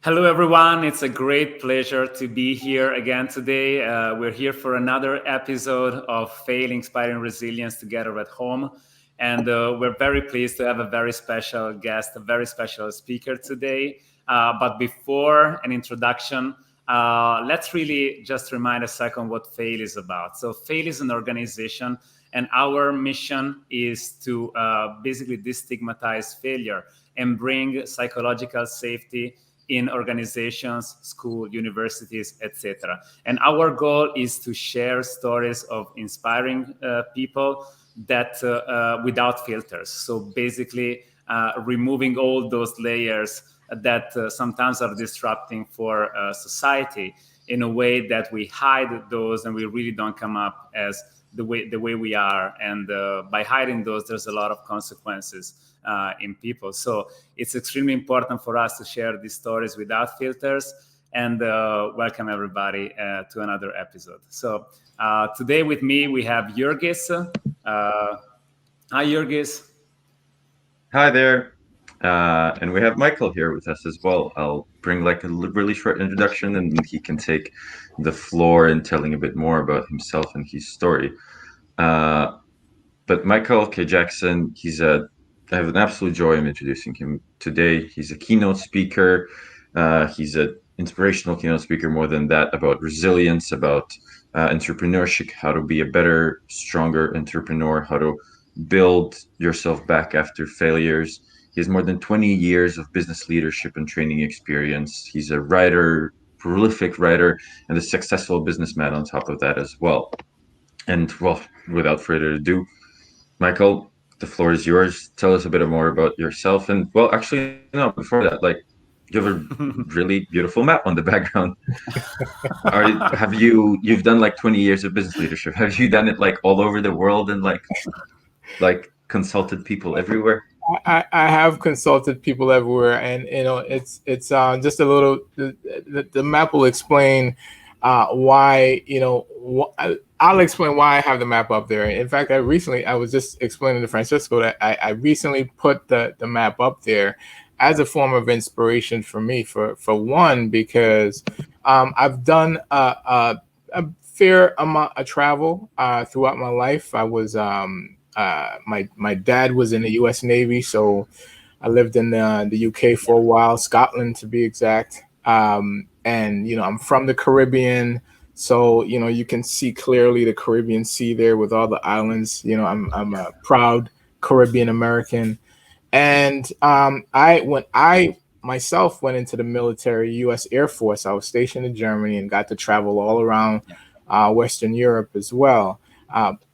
Hello, everyone. It's a great pleasure to be here again today. We're here for another episode of Fail, Inspiring Resilience Together at Home. And we're very pleased to have a very special guest, a very special speaker today. But before an introduction, let's really just remind a second what Fail is about. So, Fail is an organization, and our mission is to basically destigmatize failure and bring psychological safety in organizations, school, universities, etc. And our goal is to share stories of inspiring people that without filters. So basically, removing all those layers that sometimes are disrupting for society in a way that we hide those and we really don't come up as the way we are. And by hiding those, there's a lot of consequences in people. So it's extremely important for us to share these stories without filters. And welcome everybody to another episode. So today with me we have Jurgis. Hi, Jurgis. Hi there. And we have Michael here with us as well. I'll bring like a really short introduction and he can take the floor in telling a bit more about himself and his story. Uh, but Michael K. Jackson, I have an absolute joy in introducing him today. He's a keynote speaker. He's an inspirational keynote speaker, more than that, about resilience, about entrepreneurship, how to be a better, stronger entrepreneur, how to build yourself back after failures. He has more than 20 years of business leadership and training experience. He's a writer, prolific writer, and a successful businessman on top of that as well. And well, without further ado, Michael, the floor is yours. Tell us a bit more about yourself. And well, actually, no, before that, like you have a really beautiful map on the background. You've done like 20 years of business leadership. Have you done it like all over the world and like consulted people everywhere? I have consulted people everywhere, and it's just a little. The map will explain why I'll explain why I have the map up there. In fact, I was just explaining to Francisco that I recently put the map up there as a form of inspiration for me. For one, because I've done a fair amount of travel throughout my life. I was my dad was in the U.S. Navy, so I lived in the UK for a while, Scotland to be exact. And I'm from the Caribbean, so you can see clearly the Caribbean Sea there with all the islands. I'm a proud Caribbean American, and when I myself went into the military, U.S. Air Force, I was stationed in Germany and got to travel all around Western Europe as well.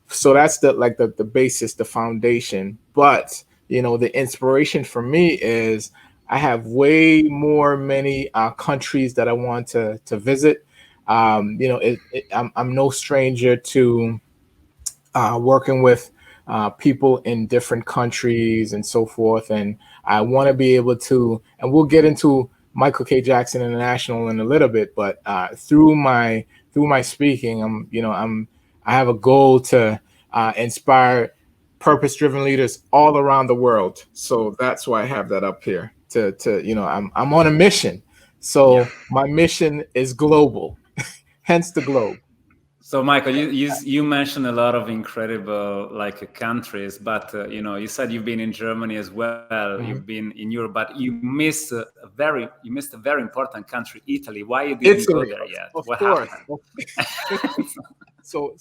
So that's the basis, the foundation. But the inspiration for me is I have many countries that I want to visit. I'm no stranger to working with people in different countries and so forth, and I want to be able to. And we'll get into Michael K. Jackson International in a little bit, but through my speaking, I have a goal to inspire purpose-driven leaders all around the world. So that's why I have that up here. I'm on a mission. So my mission is global, hence the globe. So, Michael, you mentioned a lot of incredible countries, but you said you've been in Germany as well. Mm-hmm. You've been in Europe, but you missed a very important country, Italy. Why you didn't Italy, go there yet? of What course. happened? So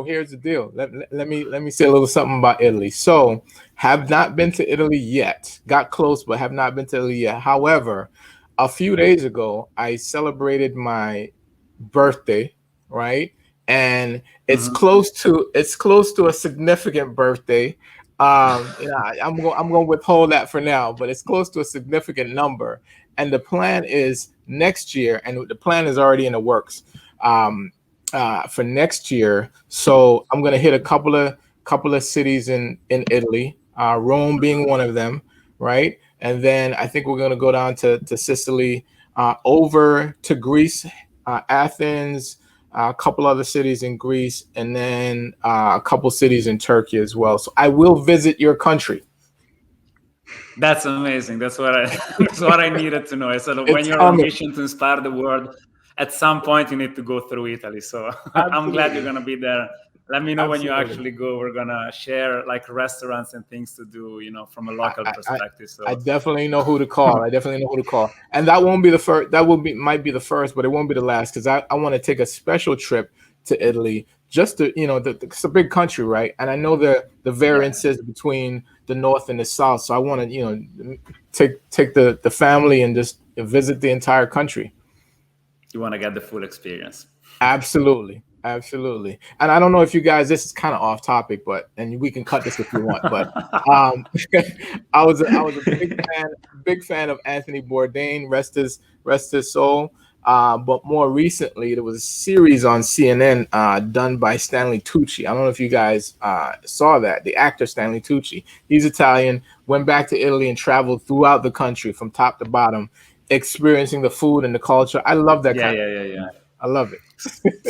here's the deal. Let me say a little something about Italy. So have not been to Italy yet. Got close, but have not been to Italy yet. However, a few days ago, I celebrated my birthday, right? And it's close to a significant birthday. I'm going to withhold that for now, but it's close to a significant number. And the plan is next year, and the plan is already in the works for next year. So I'm going to hit a couple of cities in Italy, Rome being one of them, right? And then I think we're going to go down to Sicily, over to Greece, Athens, a couple other cities in Greece, and then a couple cities in Turkey as well. So I will visit your country. That's amazing. That's what I that's what I needed to know. I said when It's you're on a coming. mission to inspire the world, at some point you need to go through Italy. So I'm glad you're Absolutely. gonna be there. Let me know when you Absolutely. actually go. We're gonna share like restaurants and things to do, from a local perspective. I So definitely know who to call. I definitely know who to call. And that won't be the first. That will be might be the first, but it won't be the last because I want to take a special trip to Italy just to it's a big country, right? And I know the yeah, variances between the north and the south. So I want to take the family and just visit the entire country. you want to get the full experience. Absolutely. Absolutely. And I don't know if you guys, this is kind of off topic, and we can cut this if you want, but um I was a big fan of Anthony Bourdain, rest his soul. But more recently there was a series on CNN done by Stanley Tucci. I don't know if you guys saw that. The actor Stanley Tucci. He's Italian, went back to Italy and traveled throughout the country from top to bottom, experiencing the food and the culture. I love that Yeah, kind yeah, of yeah, thing, yeah. man. I love it.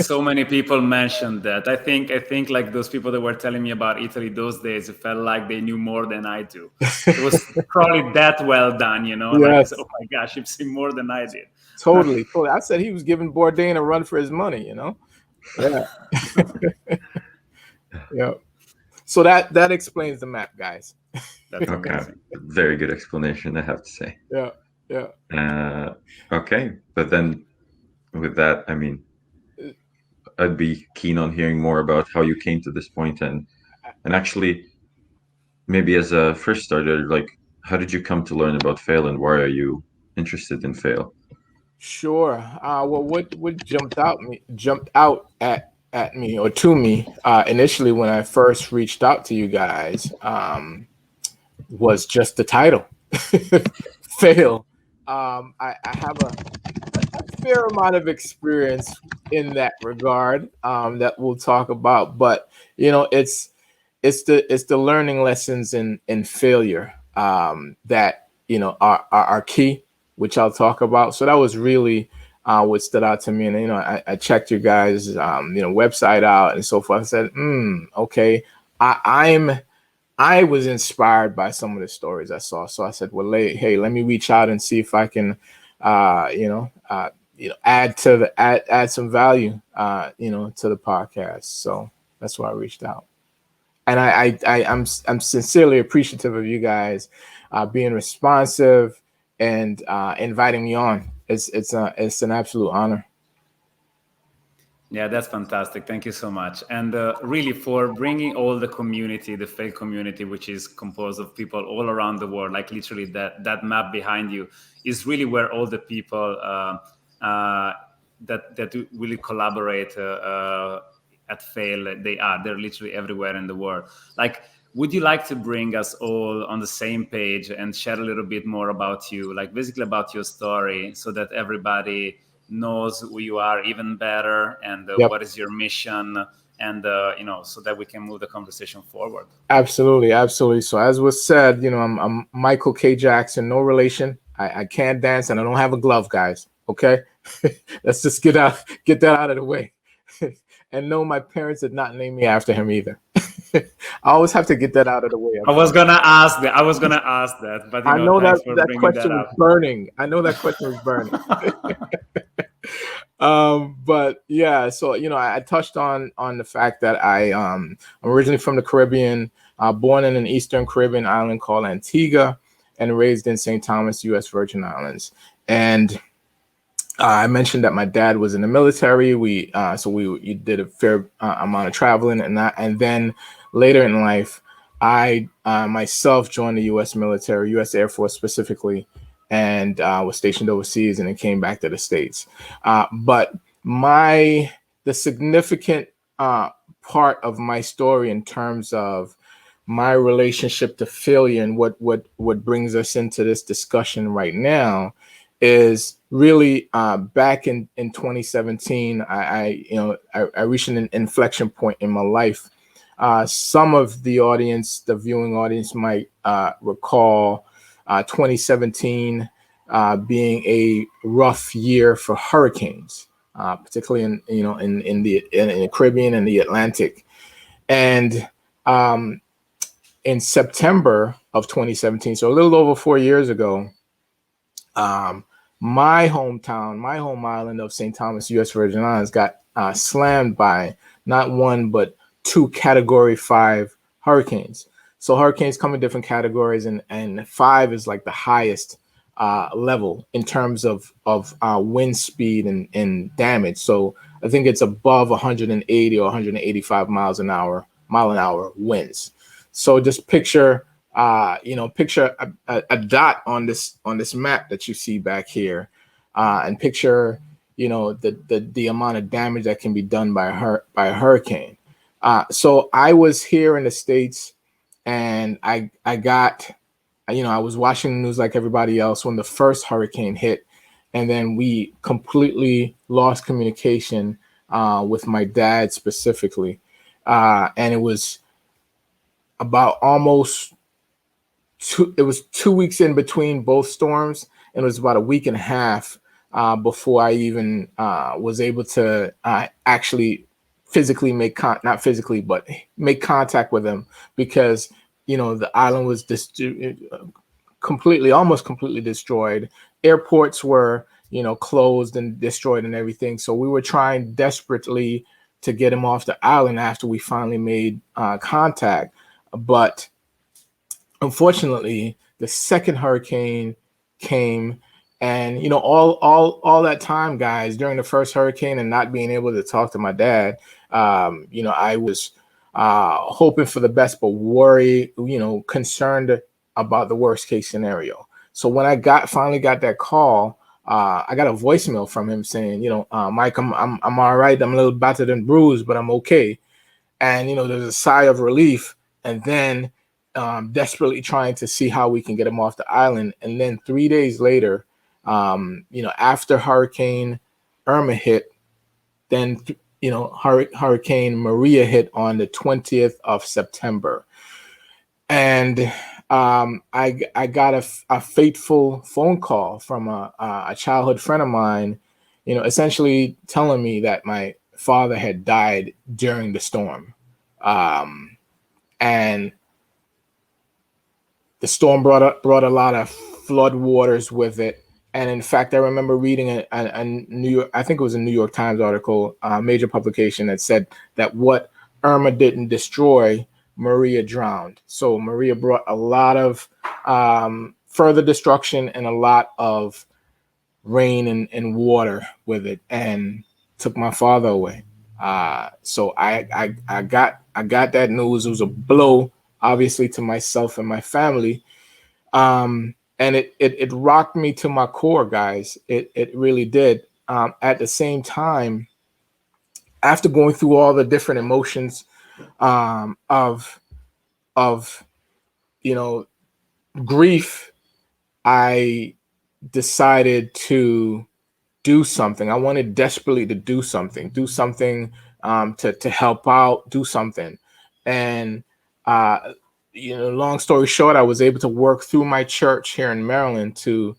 So many people mentioned that. I think like those people that were telling me about Italy those days, it felt like they knew more than I do. It was probably that well done, like I said, oh Yes, my gosh, you've seen more than I did. totally. I said he was giving Bourdain a run for his money. Yeah, yeah. So that explains the map, guys. That's Okay, amazing. very good explanation, I have to say. Yeah, yeah. Okay, but then with that, I mean, I'd be keen on hearing more about how you came to this point, and actually maybe as a first starter, like how did you come to learn about fail, and why are you interested in fail? Sure. Well, what jumped out at me or to me initially when I first reached out to you guys was just the title, fail. I have a fair amount of experience in that regard that we'll talk about, but it's the learning lessons in failure that are key, which I'll talk about. So that was really what stood out to me, and I checked your guys website out and so forth. I said, okay, I'm I was inspired by some of the stories I saw. So I said, well, hey, let me reach out and see if I can, add some value, to the podcast. So that's why I reached out. And I'm sincerely appreciative of you guys being responsive and inviting me on. It's an absolute honor. Yeah, that's fantastic. Thank you so much. And really for bringing all the community, the faith community, which is composed of people all around the world, like literally that map behind you is really where all the people that really collaborate at Fail, they're literally everywhere in the world. Like, would you like to bring us all on the same page and share a little bit more about you, like basically about your story, so that everybody knows who you are even better and Yep. what is your mission, and so that we can move the conversation forward. Absolutely, absolutely. So as was said, I'm Michael K. Jackson, no relation. I can't dance and I don't have a glove, guys. Okay, let's just get that out of the way. And no, my parents did not name me after him either. I always have to get that out of the way. I was gonna ask that, but I know that thanks for that bringing that question was up. burning. I know that question was burning. But yeah, so I touched on the fact that I'm originally from the Caribbean, born in an Eastern Caribbean island called Antigua, and raised in St. Thomas, U.S. Virgin Islands. And I mentioned that my dad was in the military. We did a fair amount of traveling, and then later in life, I myself joined the U.S. military, U.S. Air Force specifically, and was stationed overseas, and then came back to the States. But the significant part of my story in terms of my relationship to failure and what brings us into this discussion right now is really back in 2017. I reached an inflection point in my life. Some of the viewing audience might recall 2017 being a rough year for hurricanes, particularly in the Caribbean and the Atlantic. And in September of 2017, so a little over 4 years ago, my hometown, my home island of St. Thomas, U.S. Virgin Islands, got slammed by not one but two Category 5 hurricanes. So hurricanes come in different categories, and 5 is like the highest level in terms of wind speed and damage. So I think it's above 180 or 185 mile an hour winds. So just picture picture a dot on this map that you see back here, and picture the amount of damage that can be done by a hurricane. So I was here in the States, and I got, I was watching the news like everybody else when the first hurricane hit, and then we completely lost communication with my dad specifically, and it was about almost it was 2 weeks in between both storms, and it was about a week and a half before I even was able to actually physically not physically, but make contact with them, because the island was almost completely destroyed. Airports were closed and destroyed and everything. So we were trying desperately to get him off the island after we finally made contact, but unfortunately, the second hurricane came, and all that time, guys, during the first hurricane and not being able to talk to my dad, I was hoping for the best, but concerned about the worst case scenario. So when I finally got that call, I got a voicemail from him saying, Mike, I'm all right. I'm a little battered and bruised, but I'm okay. And there's a sigh of relief, and then desperately trying to see how we can get him off the island. And then 3 days later, after Hurricane Irma hit, then Hurricane Maria hit on the 20th of September, and I got a fateful phone call from a childhood friend of mine, essentially telling me that my father had died during the storm, and the storm brought a lot of flood waters with it. And in fact, I remember reading a New York, I think it was a New York Times article, a major publication, that said that what Irma didn't destroy, Maria drowned. So Maria brought a lot of further destruction and a lot of rain and water with it, and took my father away. So I got that news. It was a blow, obviously, to myself and my family. And it rocked me to my core, guys. It really did. At the same time, after going through all the different emotions of grief, I decided to do something. I wanted desperately to do something to help out, do something. And long story short, I was able to work through my church here in Maryland to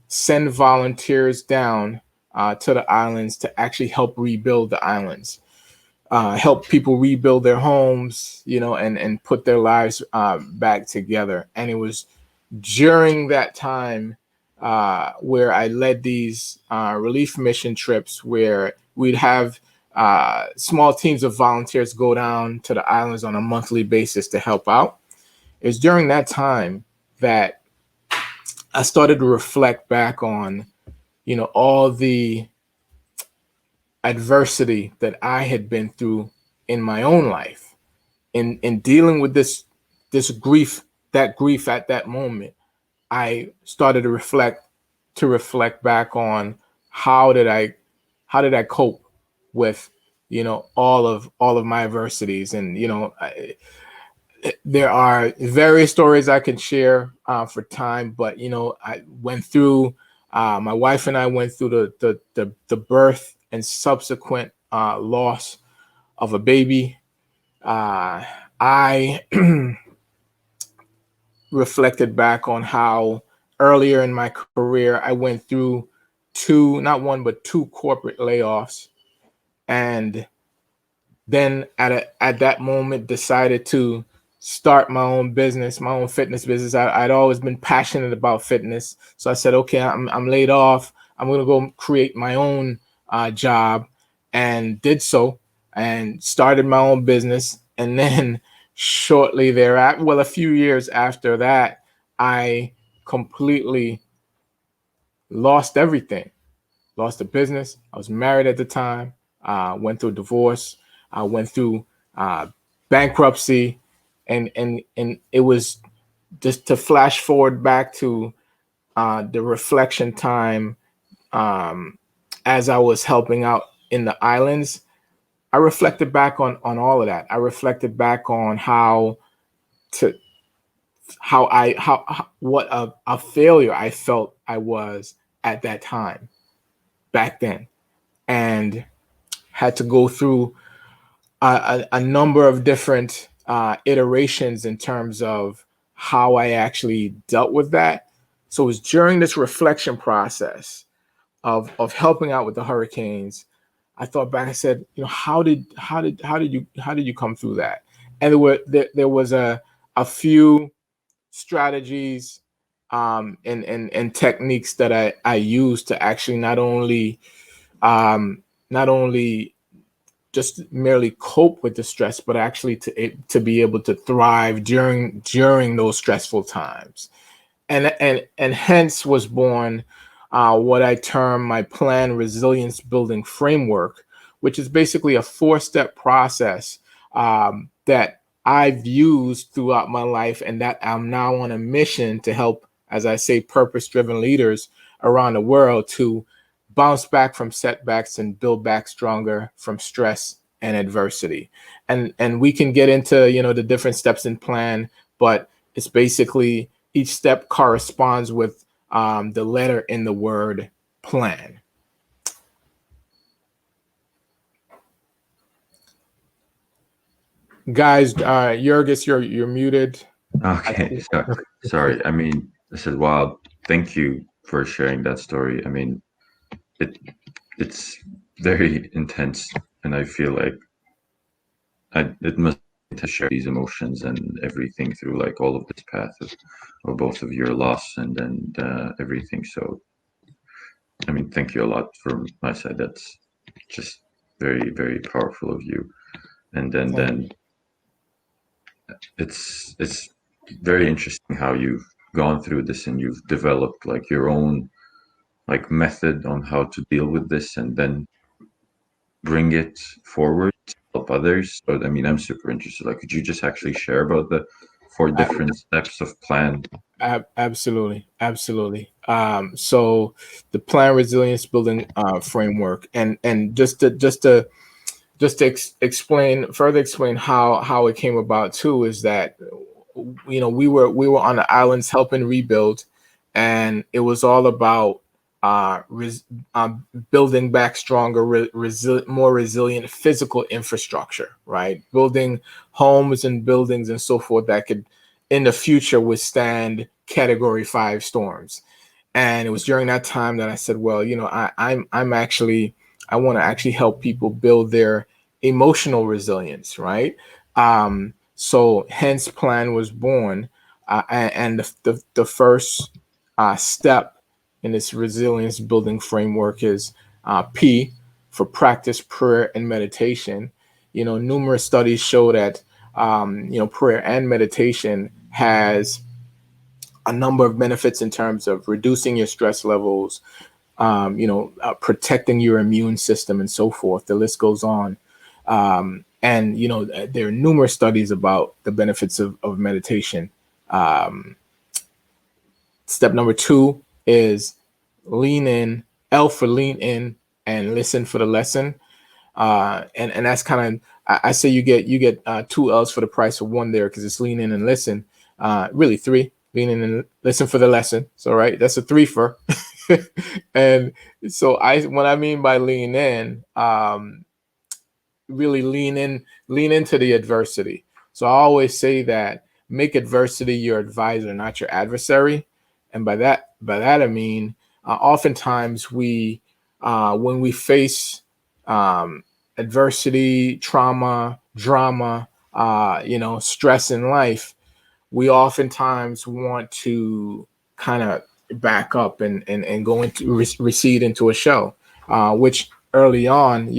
send volunteers down to the islands to actually help rebuild the islands, help people rebuild their homes, and put their lives back together. And it was during that time where I led these relief mission trips, where we'd have small teams of volunteers go down to the islands on a monthly basis to help out. It's during that time that I started to reflect back on, all the adversity that I had been through in my own life, in dealing with this grief at that moment. I started to reflect back on how did I cope with all of my adversities. And there are various stories I can share for time, but I went through my wife and I went through the birth and subsequent loss of a baby. I reflected back on how earlier in my career I went through not one but two corporate layoffs, and then at that moment decided to start my own business, my own fitness business. I'd always been passionate about fitness. So I said, okay, I'm laid off. I'm going to go create my own job, and did so and started my own business. And then shortly thereafter, well, a few years after that, I completely lost everything. Lost the business. I was married at the time. Went through a divorce. I went through bankruptcy, and it was just to flash forward back to the reflection time as I was helping out in the islands. I reflected back on all of that. I reflected back on to how what a failure I felt I was at that time back then, and had to go through a number of different iterations in terms of how I actually dealt with that. So it was during this reflection process of helping out with the hurricanes. I thought back. I said, how did you come through that? And there was a few strategies and techniques that I used to actually not only just merely cope with the stress, but actually to be able to thrive during those stressful times. And hence was born what I term my plan resilience building framework, which is basically a 4-step process that I've used throughout my life, and that I'm now on a mission to help, as I say, purpose-driven leaders around the world to bounce back from setbacks and build back stronger from stress and adversity. And we can get into the different steps in plan, but it's basically each step corresponds with the letter in the word plan. Guys, Jurgis, you're muted. Okay, sorry. I mean, I said, wow, thank you for sharing that story. I mean, it's very intense, and I feel like it must be to share these emotions and everything through like all of this path of both of your loss and then everything. So, I mean, thank you a lot from my side. That's just very, very powerful of you. And then it's very interesting how you've gone through this and you've developed like your own like method on how to deal with this and then bring it forward to help others. So I mean, I'm super interested. Like, could you just actually share about the 4 different steps of plan? Absolutely. So the plan resilience building framework, and just to further explain how it came about too, is that we were on the islands helping rebuild, and it was all about building back stronger, more resilient physical infrastructure, right? Building homes and buildings and so forth that could in the future withstand category 5 storms. And it was during that time that I said, well, I want to actually help people build their emotional resilience, right? So hence plan was born, and the first step in this resilience building framework is P, for practice, prayer, and meditation. Numerous studies show that prayer and meditation has a number of benefits in terms of reducing your stress levels, protecting your immune system, and so forth. The list goes on. And there are numerous studies about the benefits of meditation. Step number 2 is lean in. L for lean in and listen for the lesson. And that's kind of, I say you get 2 L's for the price of 1 there, because it's lean in and listen. Really 3, lean in and listen for the lesson. So right, that's a 3 for. And so what I mean by lean in, really lean into the adversity. So I always say that make adversity your advisor, not your adversary. And by that I mean, oftentimes when we face adversity, trauma, drama, stress in life, we oftentimes want to kind of back up and go into recede into a shell, which early on,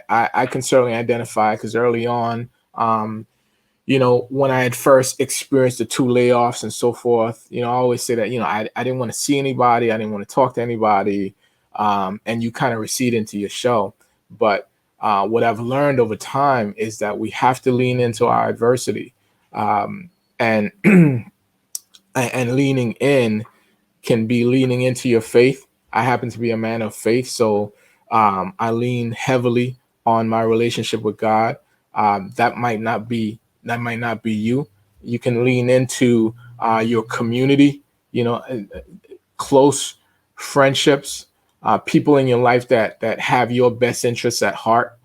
I can certainly identify, because early on, when I had first experienced the 2 layoffs and so forth, I always say that, I didn't want to see anybody. I didn't want to talk to anybody. And you kind of recede into your shell. But what I've learned over time is that we have to lean into our adversity. And and leaning in can be leaning into your faith. I happen to be a man of faith, so I lean heavily on my relationship with God. That might not be you. You can lean into your community, close friendships, people in your life that have your best interests at heart.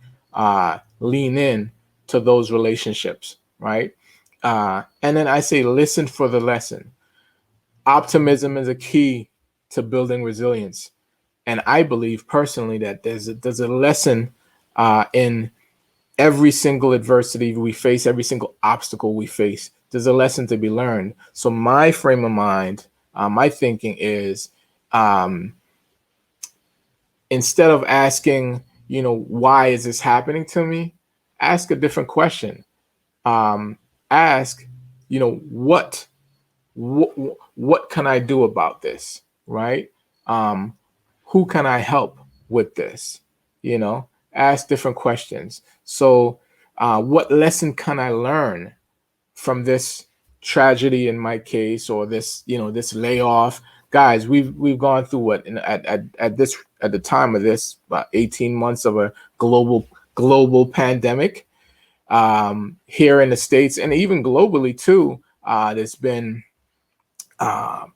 Lean in to those relationships, right? And then I say, listen for the lesson. Optimism is a key to building resilience. And I believe personally that there's a lesson in every single adversity we face, every single obstacle we face. There's a lesson to be learned. So my frame of mind, my thinking is, instead of asking, why is this happening to me? Ask a different question. Ask, what can I do about this, right? Who can I help with this? Ask different questions. So what lesson can I learn from this tragedy in my case, or this, this layoff? Guys, we've gone through what, at the time of this, about 18 months of a global pandemic here in the States, and even globally too. There's been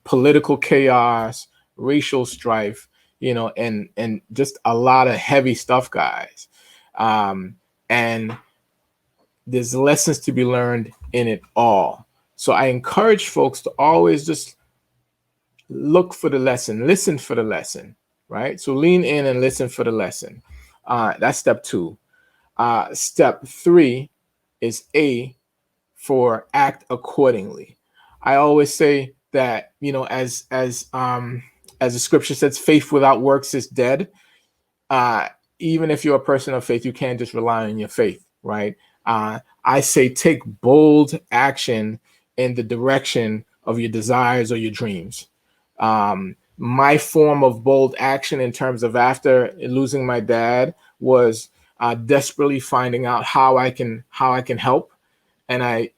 political chaos, racial strife, and just a lot of heavy stuff, guys. And there's lessons to be learned in it all. So I encourage folks to always just look for the lesson, listen for the lesson, right? So lean in and listen for the lesson. That's step 2. Step 3 is A, for act accordingly. I always say that, as the scripture says, faith without works is dead. Even if you're a person of faith, you can't just rely on your faith, right? I say take bold action in the direction of your desires or your dreams. My form of bold action in terms of after losing my dad was desperately finding out how I can help. And I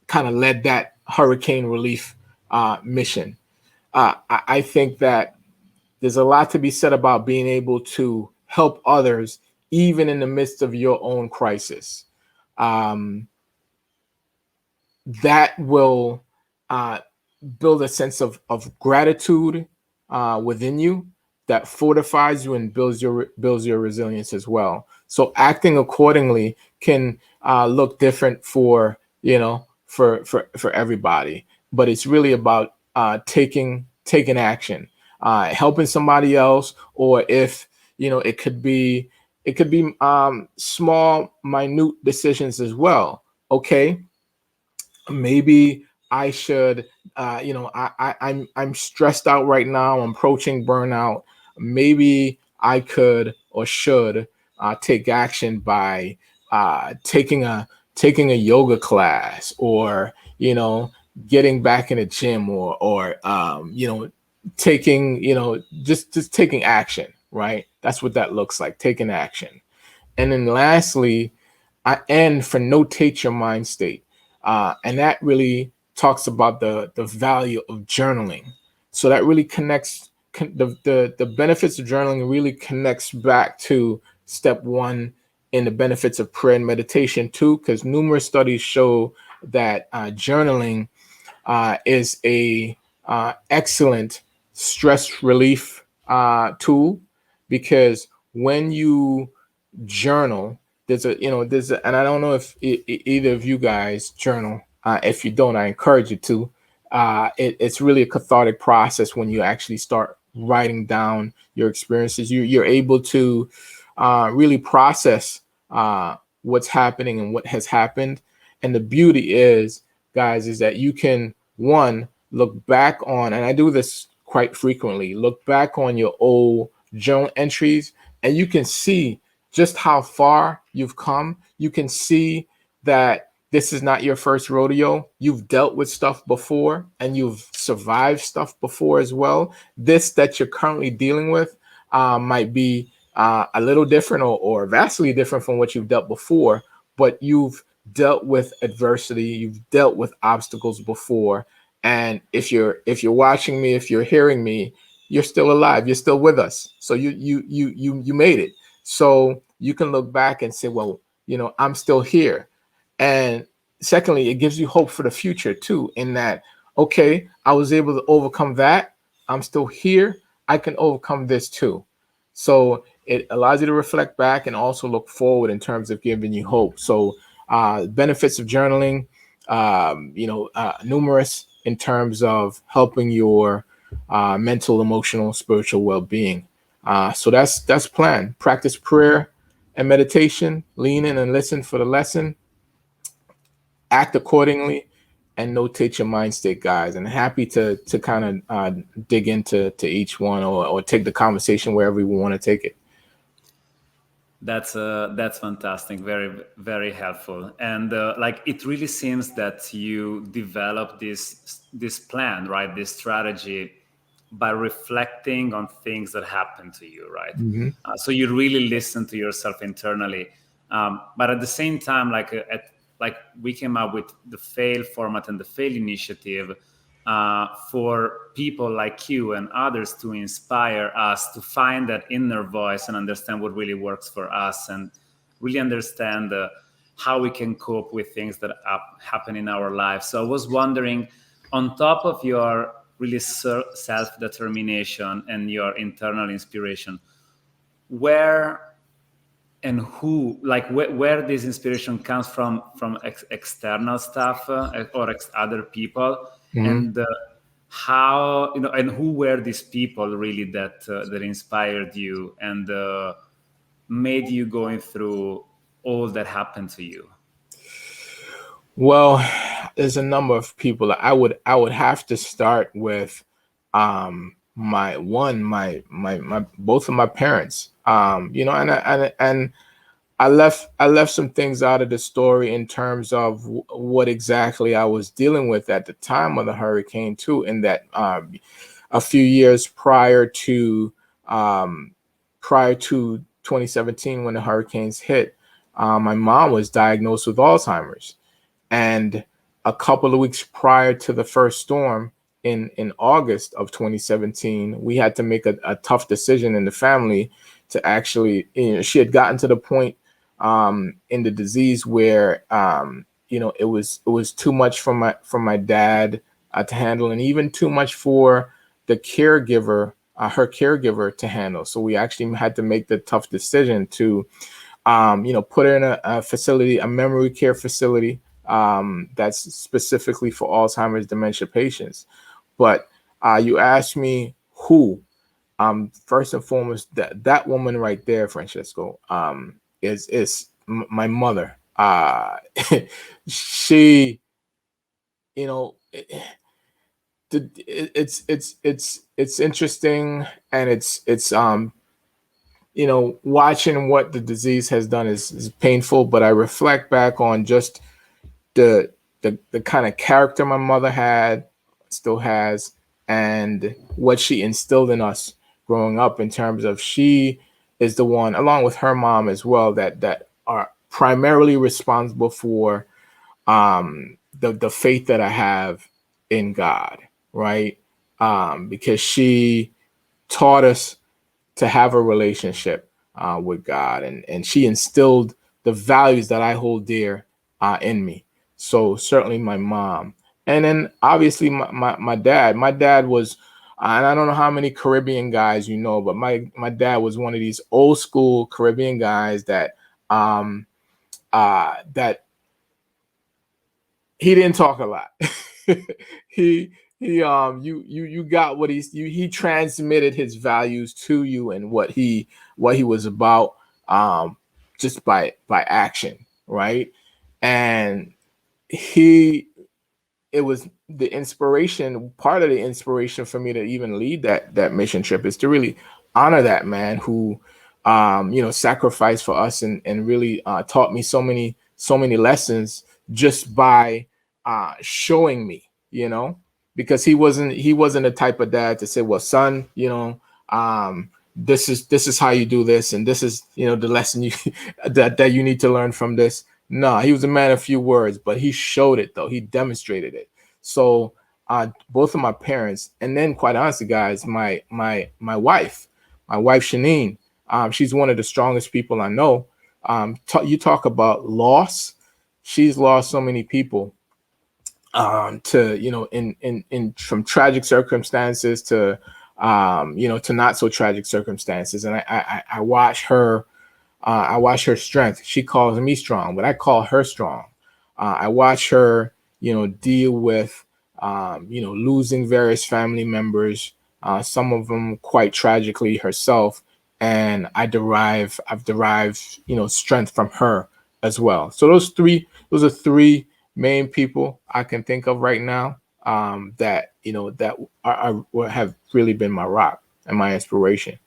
kind of led that hurricane relief mission. I think that there's a lot to be said about being able to help others, even in the midst of your own crisis. That will build a sense of gratitude within you, that fortifies you and builds your resilience as well. So acting accordingly can look different for everybody, but it's really about taking action, helping somebody else, or if it could be small, minute decisions as well. Okay, maybe I should, I'm stressed out right now. I'm approaching burnout. Maybe I could or should take action by taking a yoga class, or getting back in the gym, or taking just taking action. Right? That's what that looks like. Taking action. And then lastly, I end for notate your mind state. And that really talks about the value of journaling. So that really connects, the benefits of journaling really connects back to step 1 in the benefits of prayer and meditation too, because numerous studies show that journaling is a excellent stress relief tool, because when you journal, and I don't know if either of you guys journal. If you don't, I encourage you to. It's really a cathartic process when you actually start writing down your experiences. You're able to really process what's happening and what has happened. And the beauty is, guys, is that you can, one, look back on, and I do this quite frequently, look back on your old journal entries, and you can see just how far you've come. You can see that this is not your first rodeo. You've dealt with stuff before and you've survived stuff before as well. This that you're currently dealing with might be a little different or vastly different from what you've dealt before, but you've dealt with adversity, you've dealt with obstacles before. And if you're watching me, if you're hearing me, you're still alive, you're still with us. So you made it. So you can look back and say, well, I'm still here. And secondly, it gives you hope for the future too, in that, okay, I was able to overcome that. I'm still here. I can overcome this too. So it allows you to reflect back and also look forward in terms of giving you hope. So benefits of journaling, numerous in terms of helping your mental, emotional, spiritual well-being. So that's plan. Practice prayer and meditation. Lean in and listen for the lesson. Act accordingly, and notate your mind state, guys. And happy to kind of dig into each one or take the conversation wherever we want to take it. That's fantastic. Very, very helpful. And like, it really seems that you developed this plan, right? This strategy by reflecting on things that happen to you, right? Mm-hmm. So you really listen to yourself internally. But at the same time, like we came up with the fail format and the fail initiative for people like you and others to inspire us to find that inner voice and understand what really works for us, and really understand how we can cope with things that happen in our lives. So I was wondering, on top of your really self-determination and your internal inspiration, where and who, like where this inspiration comes from external stuff or other people, Mm-hmm. and how, and who were these people really that that inspired you and made you going through all that happened to you? Well, there's a number of people. I would have to start with my both of my parents. And I left some things out of the story in terms of what exactly I was dealing with at the time of the hurricane too. In that a few years prior to 2017, when the hurricanes hit, my mom was diagnosed with Alzheimer's. And a couple of weeks prior to the first storm in August of 2017, we had to make a tough decision in the family to actually, she had gotten to the point in the disease where, it was too much for my dad to handle, and even too much for the caregiver, her caregiver to handle. So we actually had to make the tough decision to, put her in a facility, a memory care facility, that's specifically for Alzheimer's dementia patients. But you asked me who. First and foremost, that woman right there, Francesco, is my mother. She, you know, it's interesting, and it's watching what the disease has done is painful. But I reflect back on just the kind of character my mother had, still has, and what she instilled in us growing up, in terms of she is the one, along with her mom as well, that are primarily responsible for the faith that I have in God, right? Because she taught us to have a relationship with God, and she instilled the values that I hold dear in me. So certainly my mom, and then obviously my dad. My dad was, and I don't know how many Caribbean guys but my dad was one of these old school Caribbean guys that that he didn't talk a lot. he you got what he transmitted his values to you, and what he was about, just by action. right? And he it was the inspiration, part of the inspiration for me to even lead that mission trip is to really honor that man who sacrificed for us and really taught me so many lessons just by showing me, because he wasn't the type of dad to say, well, son, this is how you do this, and this is the lesson you that you need to learn from this. No, he was a man of few words, but he showed it though. He demonstrated it. So both of my parents, and then quite honestly, guys, my wife Shanine, she's one of the strongest people I know. You talk about loss. She's lost so many people to in from tragic circumstances to to not so tragic circumstances, and I watch her. I watch her strength. She calls me strong, but I call her strong. I watch her, deal with, losing various family members, some of them quite tragically herself, and I've derived, strength from her as well. So those are three main people I can think of right now, that have really been my rock and my inspiration.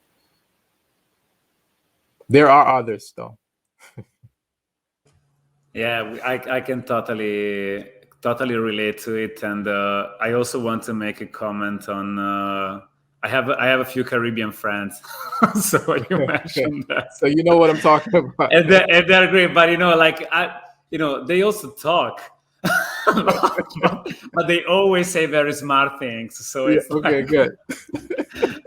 There are others though. Yeah, I can totally relate to it, and I also want to make a comment on. I have a few Caribbean friends, so you Okay. mentioned that, So you know what I'm talking about. and they're great. But they also talk a lot, but they always say very smart things. So Yeah, it's okay, like good.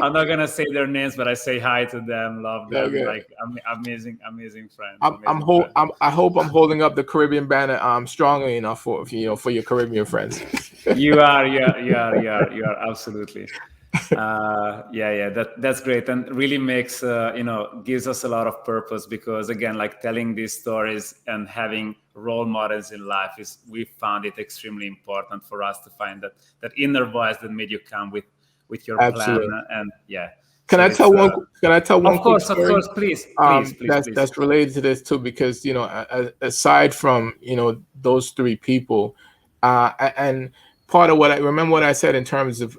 I'm not gonna say their names, but I say hi to them, love them, Okay. like amazing friends, I'm amazing hold friends. I hope I'm holding up the Caribbean banner strongly enough for your Caribbean friends. You are absolutely. Yeah, that's great, and really makes gives us a lot of purpose, because again, like telling these stories and having role models in life is, we found it extremely important for us to find that inner voice that made you come with your plan, Absolutely. and yeah. Can So I it's tell one? Can I tell one quick of story? course, please. That's related to this too, because aside from those three people, and part of what I remember, what I said in terms of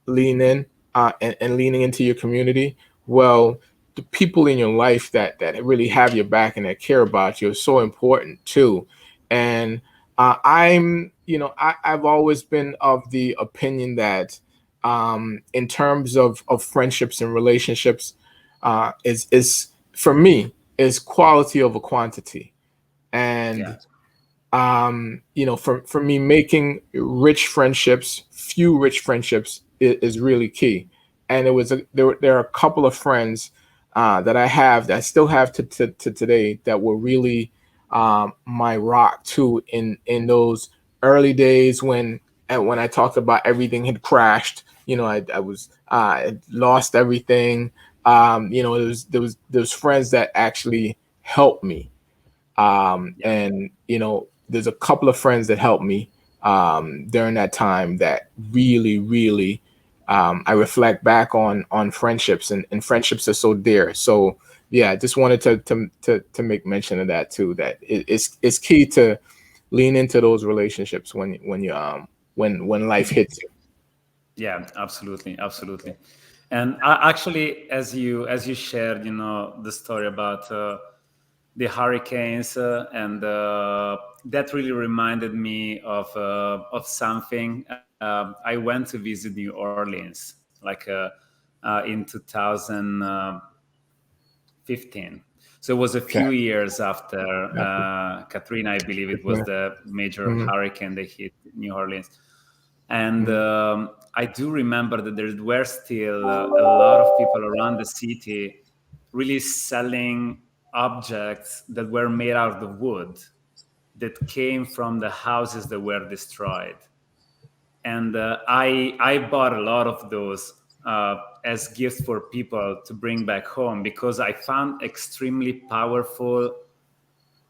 leaning in, and leaning into your community. Well, the people in your life that really have your back and that care about you are so important too. And I've always been of the opinion that, in terms of friendships and relationships, is for me is quality over quantity. Yeah, And for me, making few rich friendships is really key. And there are a couple of friends that I have, that I still have to today, that were really my rock too, in those early days when I talked about everything had crashed. I was I lost everything. There was friends that actually helped me, yeah, and there's a couple of friends that helped me during that time, that really, really, I reflect back on friendships, and friendships are so dear. So yeah, I just wanted to make mention of that too, that it's key to lean into those relationships when life hits you. yeah, absolutely. And actually, as you shared, the story about the hurricanes, and that really reminded me of something. I went to visit New Orleans, like in 2015. So it was a Okay. few years after Gotcha. Katrina, I believe it was Okay. the major Mhm. hurricane that hit New Orleans. And Mhm. I do remember that there were still a lot of people around the city really selling objects that were made out of wood, that came from the houses that were destroyed. And I bought a lot of those as gifts for people to bring back home, because I found extremely powerful,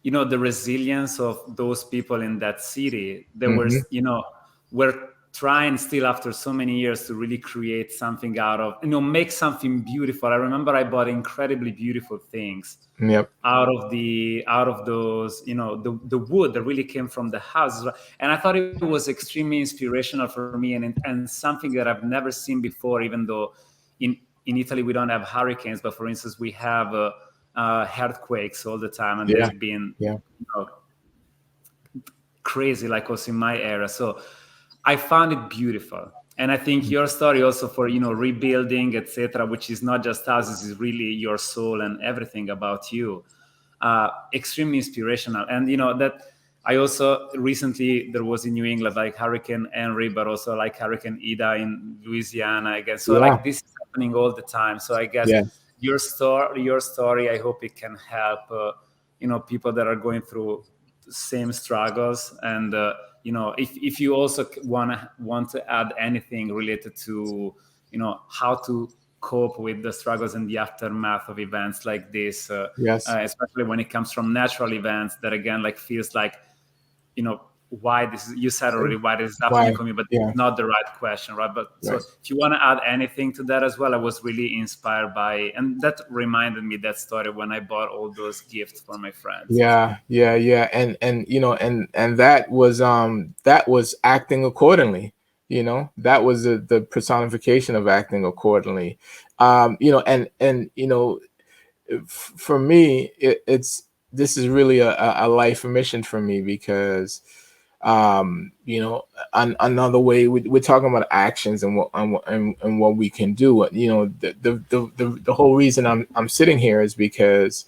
the resilience of those people in that city. There was, Mhm. were trying still after so many years to really create something out of, make something beautiful. I remember I bought incredibly beautiful things Yep. out of those, the wood that really came from the house. And I thought it was extremely inspirational for me, and something that I've never seen before, even though in Italy we don't have hurricanes, but for instance we have earthquakes all the time, and Yeah. they've been Yeah. crazy, like also in my area. So I found it beautiful. And I think your story also for, rebuilding, etc., which is not just houses, is really your soul and everything about you. Extremely inspirational. And, that I also recently, there was in New England, like Hurricane Henry, but also like Hurricane Ida in Louisiana again. So Yeah. like this is happening all the time. So I guess Yeah. your story, I hope it can help, people that are going through same struggles. And if you also want to add anything related to how to cope with the struggles and the aftermath of events like this, Yes. especially when it comes from natural events that again like feels like why this is, you said already why this is happening Why? for me, but Yeah. it's not the right question, right? But so Right. if you want to add anything to that as well, I was really inspired by, and that reminded me that story when I bought all those gifts for my friends. Yeah, yeah, yeah. And and that was acting accordingly. That was the personification of acting accordingly. And for me, it's this is really a life mission for me, because another way we're talking about actions and and what we can do. The whole reason I'm sitting here is because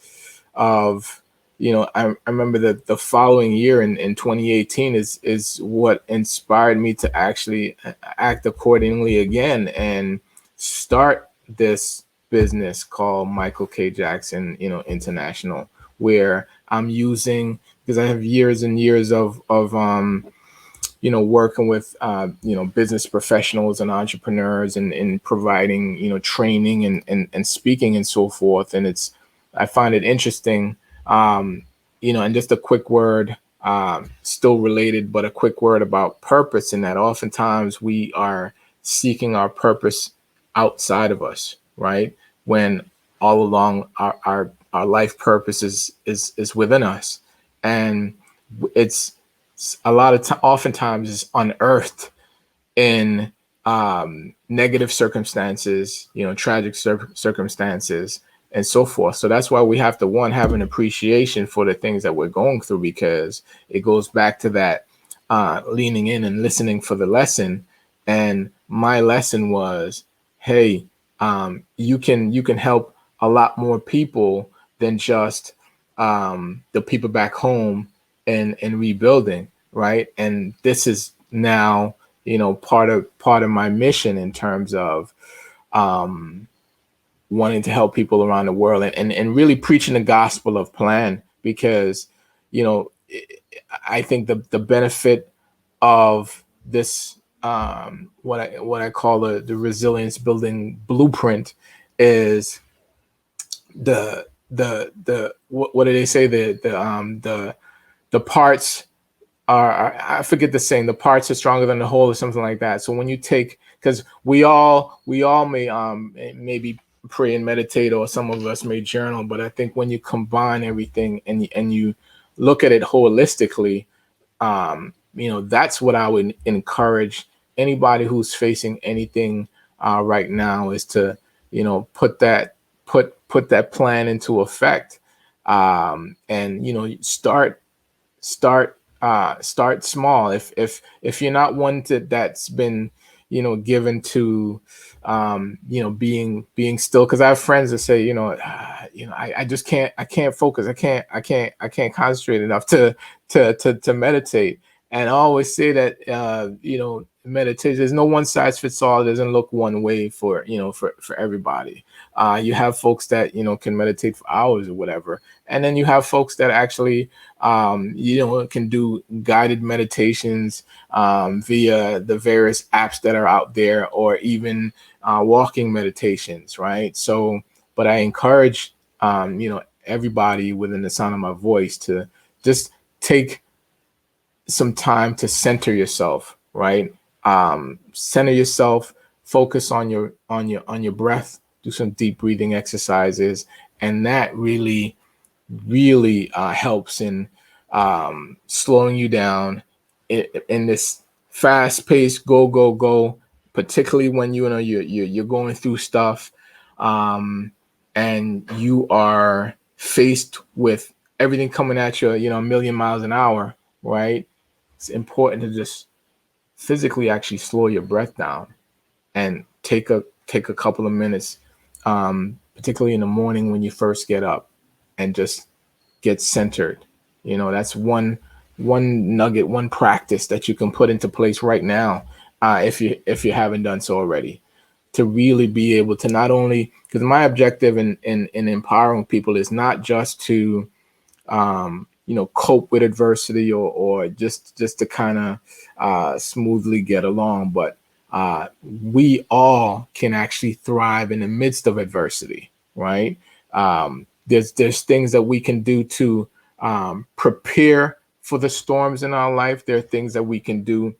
of I remember that the following year in 2018 is what inspired me to actually act accordingly again and start this business called Michael K. Jackson International, where I'm using, because I have years and years of working with business professionals and entrepreneurs, and providing training and speaking and so forth. And I find it interesting. And just a quick word, still related, but a quick word about purpose, in that oftentimes we are seeking our purpose outside of us, right? When all along our life purpose is within us. And it's a lot of oftentimes is unearthed in negative circumstances, tragic circumstances, and so forth. So that's why we have to, one, have an appreciation for the things that we're going through, because it goes back to that leaning in and listening for the lesson. And my lesson was, hey, you can help a lot more people than just the people back home and rebuilding, right? And this is now part of my mission in terms of wanting to help people around the world, and really preaching the gospel of plan, because I think the benefit of this what I call the resilience building blueprint is what do they say, the parts I forget the saying, the parts are stronger than the whole, or something like that. So when you take, because we all may maybe pray and meditate, or some of us may journal, but I think when you combine everything and you look at it holistically, that's what I would encourage anybody who's facing anything right now, is to put that plan into effect, and start small. If you're not one that's been given to being still, because I have friends that say I just can't focus, I can't concentrate enough to meditate. And I always say that meditation, there's no one size fits all. It doesn't look one way for for everybody. You have folks that can meditate for hours or whatever, and then you have folks that actually can do guided meditations via the various apps that are out there, or even walking meditations, right? So, but I encourage everybody within the sound of my voice to just take some time to center yourself, right? Center yourself, focus on your breath, do some deep breathing exercises, and that really helps in slowing you down in this fast paced go, particularly when you're going through stuff, and you are faced with everything coming at you, a million miles an hour, right? It's important to just physically actually slow your breath down and take a couple of minutes, particularly in the morning when you first get up, and just get centered. That's one nugget, one practice that you can put into place right now, if you haven't done so already, to really be able to not only, because my objective in empowering people is not just to cope with adversity, or just to kind of smoothly get along, but we all can actually thrive in the midst of adversity, right? There's things that we can do to prepare for the storms in our life. There are things that we can do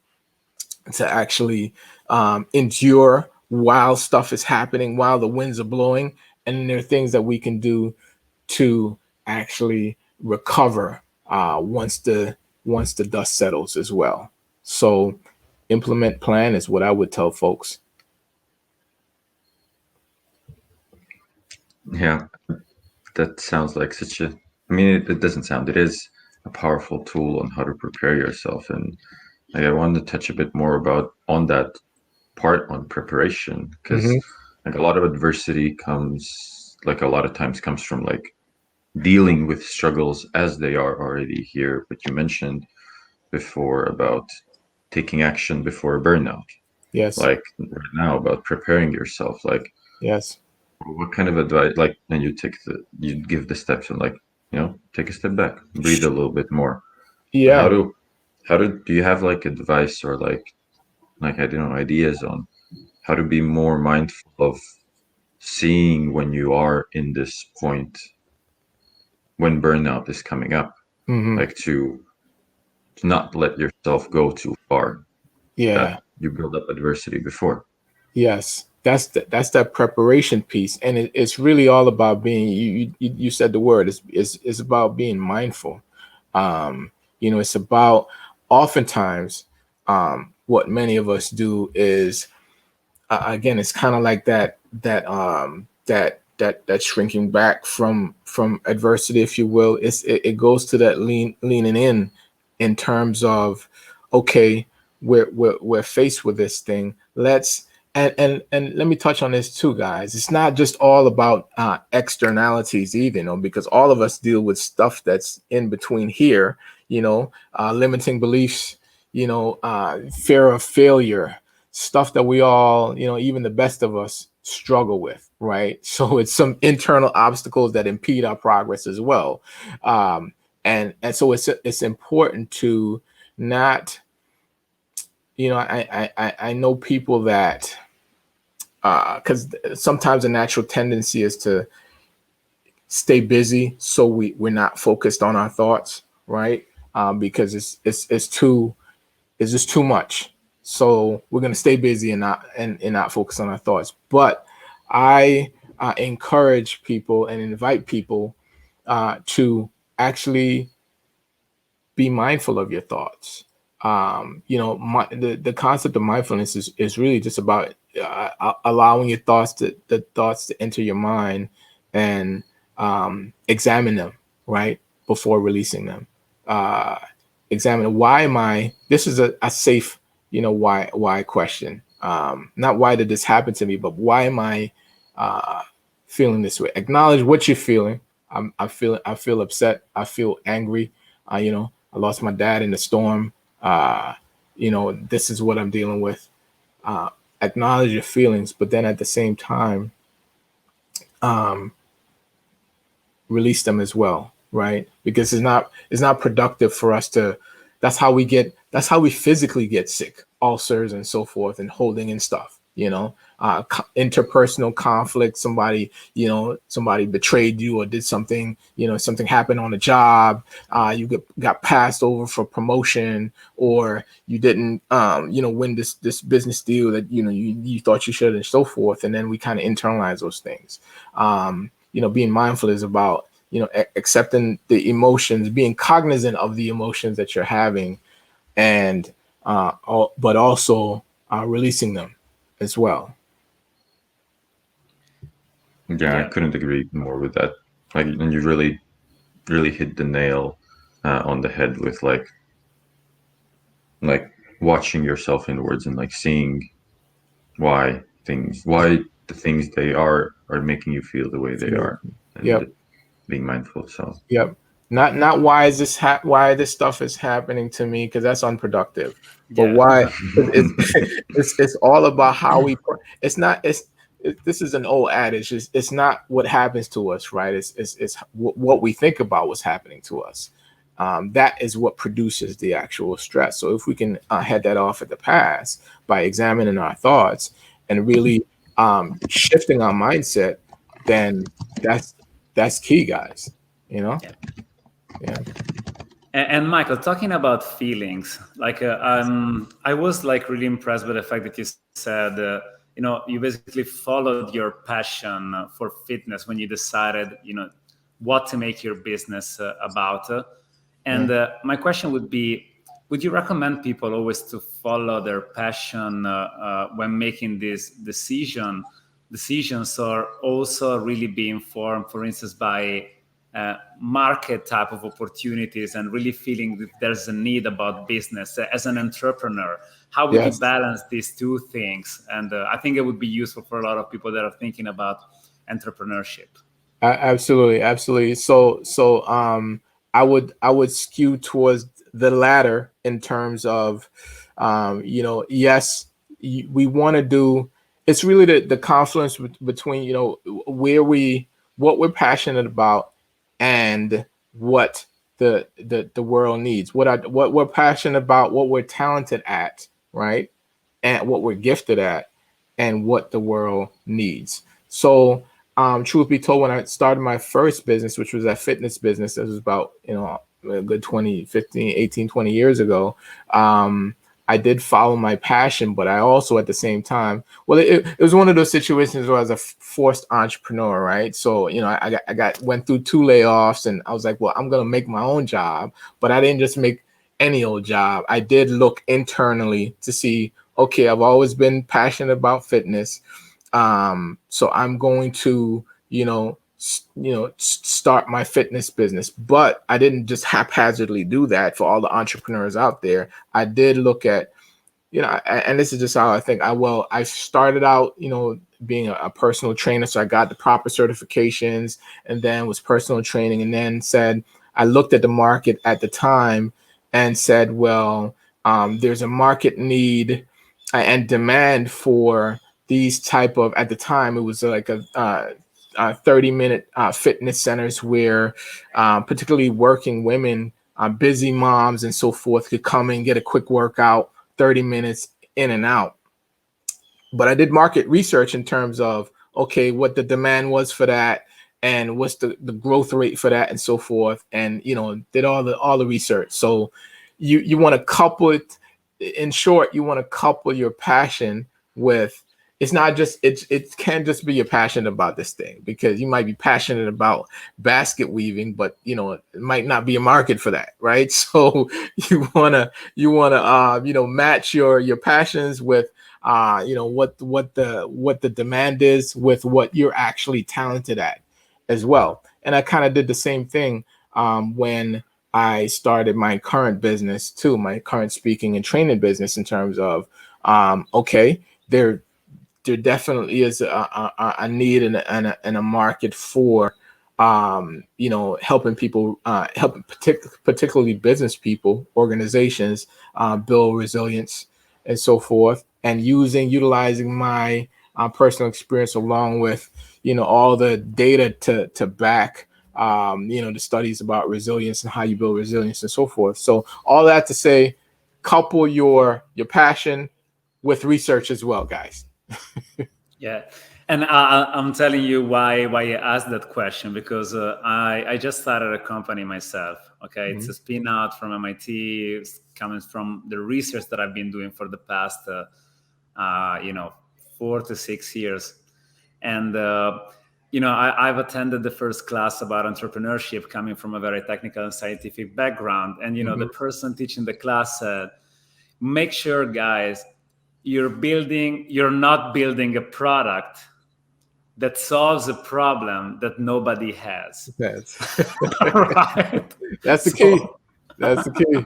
to actually endure while stuff is happening, while the winds are blowing. And there are things that we can do to actually recover once the dust settles as well. So implement plan is what I would tell folks. Yeah, that sounds like such a, I mean, it doesn't sound, it is a powerful tool on how to prepare yourself. And like, I wanted to touch a bit more about on that part on preparation, because like a lot of adversity comes, like a lot of times comes from like dealing with struggles as they are already here. But you mentioned before about taking action before burnout. Yes. Like right now about preparing yourself, like Yes. what kind of advice, like, and you give the steps and like, take a step back, breathe a little bit more. But Yeah. do you have like advice or like I don't know, ideas on how to be more mindful of seeing when you are in this point when burnout is coming up, like to not let yourself go too far, Yeah. that you build up adversity before. Yes, that's that preparation piece, and it's really all about being. You said the word is about being mindful. It's about, oftentimes, what many of us do is, again, it's kind of like that shrinking back from adversity, if you will. It goes to that leaning in terms of, okay, we're faced with this thing. Let's and let me touch on this too, guys. It's not just all about externalities either, because all of us deal with stuff that's in between here, limiting beliefs, fear of failure, stuff that we all, even the best of us struggle with, right? So it's some internal obstacles that impede our progress as well. And so it's important to not, I know people that, because sometimes a natural tendency is to stay busy, so we're not focused on our thoughts, right? Because it's just too much. So we're gonna stay busy and not focus on our thoughts. But I encourage people and invite people to actually be mindful of your thoughts. The concept of mindfulness is really just about allowing your thoughts to enter your mind and examine them, right, before releasing them. Examine, why am I? This is a safe, why question. Not why did this happen to me, but why am I feeling this way? Acknowledge what you're feeling. I feel upset. I feel angry. I lost my dad in the storm. This is what I'm dealing with. Acknowledge your feelings, but then at the same time, release them as well, right? Because it's not productive for us to. That's how we physically get sick, ulcers and so forth, and holding in stuff, interpersonal conflict, somebody betrayed you or did something, something happened on a job, you got passed over for promotion, or you didn't win this business deal that you thought you should, and so forth. And then we kind of internalize those things. Being mindful is about accepting the emotions, being cognizant of the emotions that you're having, and but also releasing them as well. Yeah, I couldn't agree more with that. Like, and you really, really hit the nail on the head with like watching yourself inwards and like seeing why the things they are making you feel the way they are, and Yep. being mindful. So Yep. Not why is this why this stuff is happening to me, because that's unproductive. But Yeah. why it's it's all about how we. It's not. This is an old adage. It's not what happens to us, right? It's what we think about what's happening to us. That is what produces the actual stress. So if we can head that off at the pass by examining our thoughts and really shifting our mindset, then that's key, guys. Yeah. Yeah. And Michael, talking about feelings, like I was like really impressed by the fact that you said, you basically followed your passion for fitness when you decided, what to make your business about. And my question would be, would you recommend people always to follow their passion when making these decisions, or also really be informed, for instance, by market type of opportunities, and really feeling that there's a need about business as an entrepreneur? How would you Yes. balance these two things? And I think it would be useful for a lot of people that are thinking about entrepreneurship. Absolutely. So I would skew towards the latter in terms of, yes, we want to do. It's really the confluence between what we're passionate about and what the world needs. What we're passionate about, what we're talented at, right, and what we're gifted at, and what the world needs. So, truth be told, when I started my first business, which was a fitness business, that was about, a good 20, 15, 18, 20 years ago, I did follow my passion, but I also at the same time, well, it was one of those situations where I was a forced entrepreneur, right? So, went through 2 layoffs, and I was like, well, I'm going to make my own job, but I didn't just make any old job. I did look internally to see, okay, I've always been passionate about fitness. So I'm going to, start my fitness business, but I didn't just haphazardly do that. For all the entrepreneurs out there, I did look at, and this is just how I think. I started out, being a personal trainer. So I got the proper certifications, and then was personal training, and then I looked at the market at the time and said, well, there's a market need and demand for these type of, at the time, it was like a 30-minute fitness centers where particularly working women, busy moms and so forth, could come and get a quick workout, 30 minutes in and out. But I did market research in terms of, okay, what the demand was for that, and what's the growth rate for that, and so forth, and did all the research. So you want to couple it. In short, you want to couple your passion with, it's not just, it can't just be your passion about this thing, because you might be passionate about basket weaving, but it might not be a market for that, right? So you wanna match your passions with what the demand is with what you're actually talented at as well. And I kind of did the same thing when I started my current business too, my current speaking and training business, in terms of, okay, there definitely is a need and a market for, helping people, particularly business people, organizations, build resilience and so forth, and utilizing my personal experience, along with, all the data to back, the studies about resilience and how you build resilience and so forth. So all that to say, couple your passion with research as well, guys. Yeah, and I'm telling you why I asked that question, because I just started a company myself. Okay, it's a spin out from MIT. It's coming from the research that I've been doing for the past 4 to 6 years, and I've attended the first class about entrepreneurship, coming from a very technical and scientific background, and the person teaching the class said, make sure, guys, you're not building a product that solves a problem that nobody has. That's Right? that's the key. That's the key.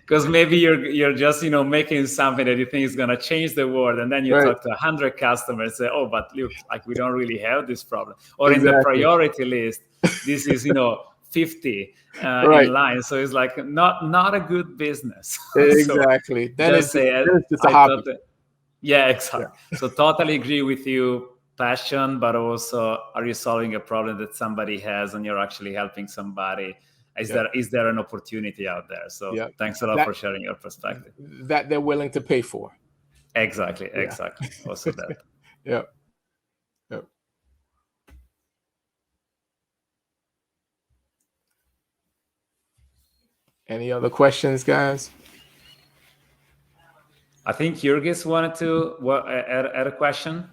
Because maybe you're just making something that you think is going to change the world, and then you Right. talk to 100 customers and say, oh, but look, like, we don't really have this problem, or in the Exactly. priority list this is 50 Right. in line, so it's like not a good business. Exactly. So Then just say then it's just a I hobby. thought that, yeah, exactly. So totally agree with you. Passion, but also, are you solving a problem that somebody has, and you're actually helping somebody? Is there an opportunity out there? So Yeah. thanks a lot for sharing your perspective. That they're willing to pay for. Exactly. Also that. Yeah. Yep. Any other questions, guys? I think Jurgis wanted to add a question.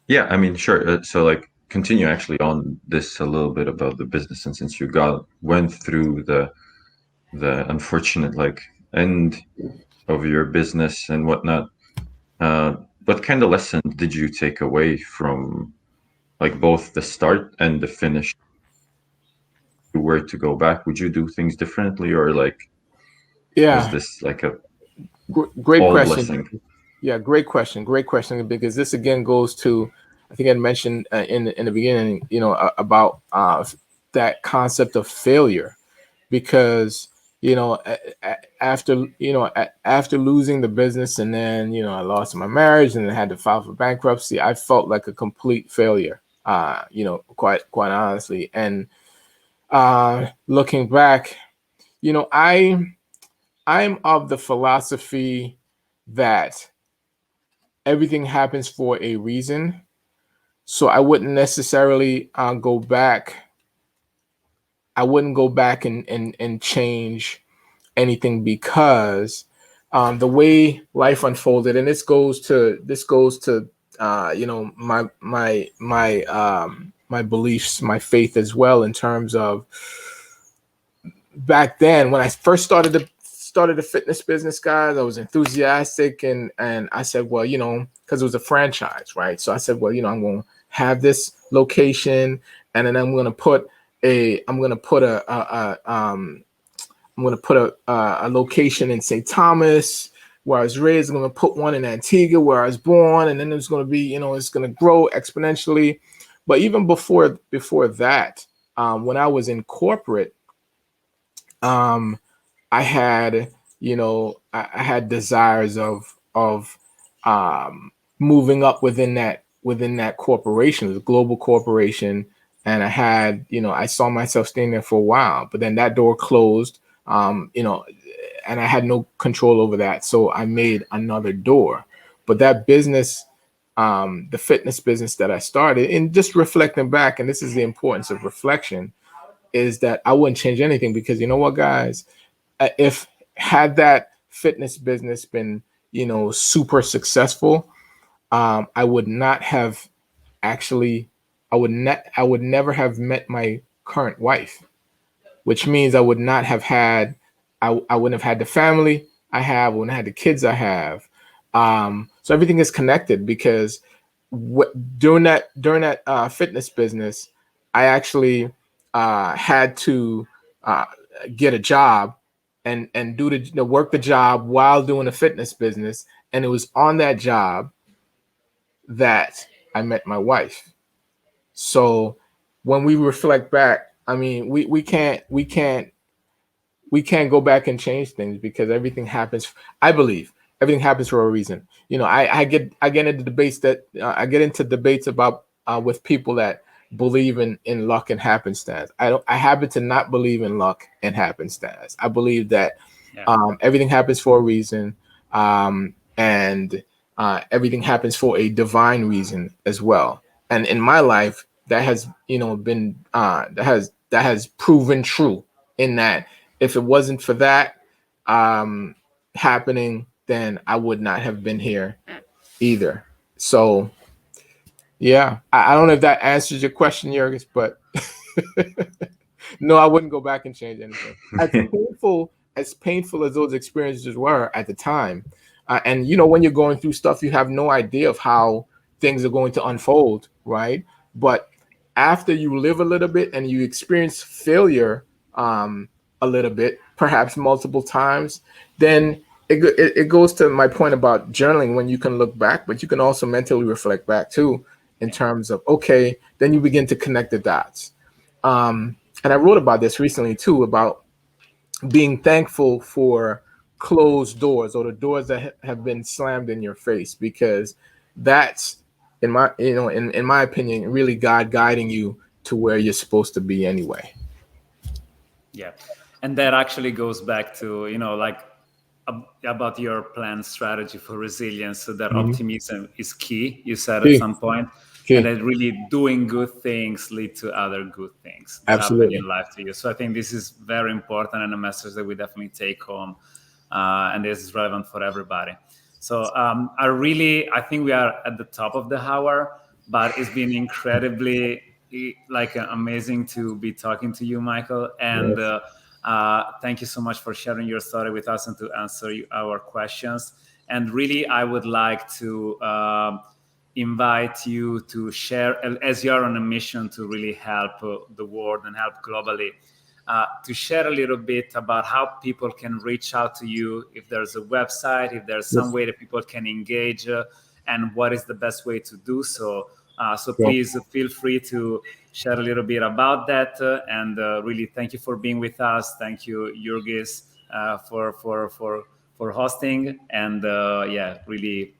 Yeah, I mean, sure. So, like, continue actually on this a little bit about the business, and since you went through the unfortunate like end of your business and whatnot, what kind of lesson did you take away from like both the start and the finish? If you were to go back, would you do things differently, or like was Yeah. this like a Great all question. blessing? Yeah, great question. Great question, because this again goes to, I think I mentioned in the beginning, about that concept of failure, because after after losing the business, and then I lost my marriage, and then had to file for bankruptcy, I felt like a complete failure. Quite honestly, and looking back, I'm of the philosophy that everything happens for a reason. So I wouldn't necessarily go back. I wouldn't go back and change anything, because the way life unfolded, and this goes to my beliefs, my faith as well, in terms of back then when I first started the fitness business, guys. I was enthusiastic, and I said, well, because it was a franchise, right? So I said, well, I'm going to have this location, and then I'm going to put a location in St. Thomas, where I was raised. I'm going to put one in Antigua, where I was born, and then it's going to be, it's going to grow exponentially. But even before that, when I was in corporate, I had, I had desires of moving up within that corporation, the global corporation, and I had, I saw myself staying there for a while, but then that door closed, and I had no control over that, so I made another door. But that business, the fitness business that I started, and just reflecting back, and this is the importance of reflection, is that I wouldn't change anything, because you know what, guys, if had that fitness business been super successful, I would not have actually I would never have met my current wife, which means I would not have had I wouldn't have had the family I have, I wouldn't have had the kids I have. So everything is connected, because during that fitness business, I actually had to get a job and do work the job while doing the fitness business, and it was on that job that I met my wife. So when we reflect back, I mean, we can't go back and change things, because everything happens. I believe everything happens for a reason. I get into debates about with people that believe in luck and happenstance. I happen to not believe in luck and happenstance. I believe that everything happens for a reason, and everything happens for a divine reason as well. And in my life, that has been that has proven true. In that, if it wasn't for that um, happening, then I would not have been here either. So yeah, I don't know if that answers your question, Jurgis, but no, I wouldn't go back and change anything. As painful as those experiences were at the time, and when you're going through stuff, you have no idea of how things are going to unfold, right? But after you live a little bit and you experience failure a little bit, perhaps multiple times, then it goes to my point about journaling, when you can look back, but you can also mentally reflect back too, in terms of, okay, then you begin to connect the dots. And I wrote about this recently too, about being thankful for closed doors, or the doors that have been slammed in your face, because that's, in my in my opinion, really God guiding you to where you're supposed to be anyway. Yeah, and that actually goes back to like about your plan strategy for resilience. So that Mm-hmm. optimism is key, you said at Key. some point, Key. and that really doing good things lead to other good things that happen Absolutely. in life to you. So I think this is very important and a message that we definitely take home, and this is relevant for everybody. So I think we are at the top of the hour, but it's been incredibly amazing to be talking to you, Michael, and Yes. thank you so much for sharing your story with us and to answer our questions. And really, I would like to invite you to share, as you are on a mission to really help the world and help globally, to share a little bit about how people can reach out to you, if there's a website, if there's some way that people can engage, and what is the best way to do so. So please feel free to share a little bit about that. And really, thank you for being with us. Thank you, Jurgis, for hosting. And really,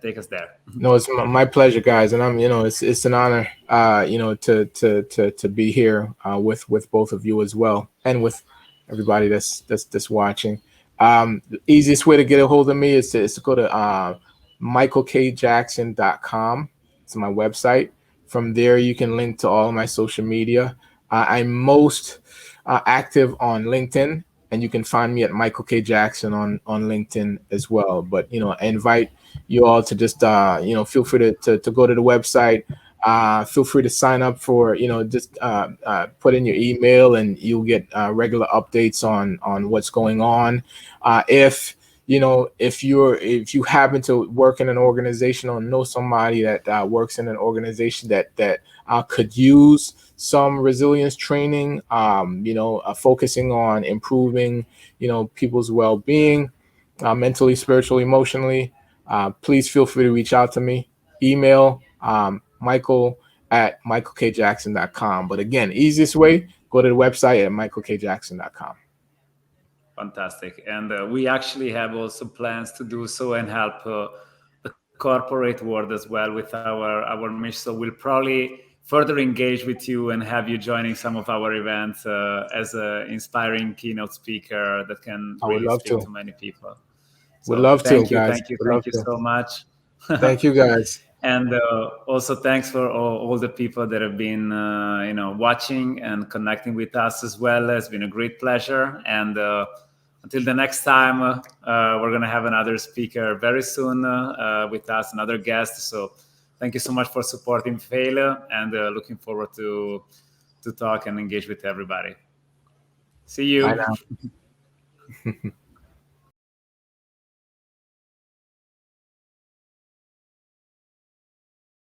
take us there. No, it's my pleasure, guys, and it's an honor, to be here with both of you as well, and with everybody that's watching. The easiest way to get a hold of me is to go to michaelkjackson.com. It's my website. From there, you can link to all of my social media. I'm most active on LinkedIn, and you can find me at Michael K. Jackson on LinkedIn as well. But I invite you all to just feel free to go to the website. Feel free to sign up for just put in your email, and you'll get regular updates on what's going on. If you happen to work in an organization or know somebody that works in an organization that could use some resilience training, focusing on improving people's well-being, mentally, spiritually, emotionally, please feel free to reach out to me. Email Michael at michaelkjackson.com. But again, easiest way, go to the website at michaelkjackson.com. Fantastic. And we actually have also plans to do so and help the corporate world as well with our mission. So we'll probably further engage with you and have you joining some of our events as an inspiring keynote speaker that can really speak to many people. So would love thank to, you, guys. thank you so much. Thank you, guys. And also thanks for all the people that have been watching and connecting with us as well. It's been a great pleasure. And until the next time, we're going to have another speaker very soon with us, another guest. So thank you so much for supporting Fail, and looking forward to talk and engage with everybody. See you. Bye now.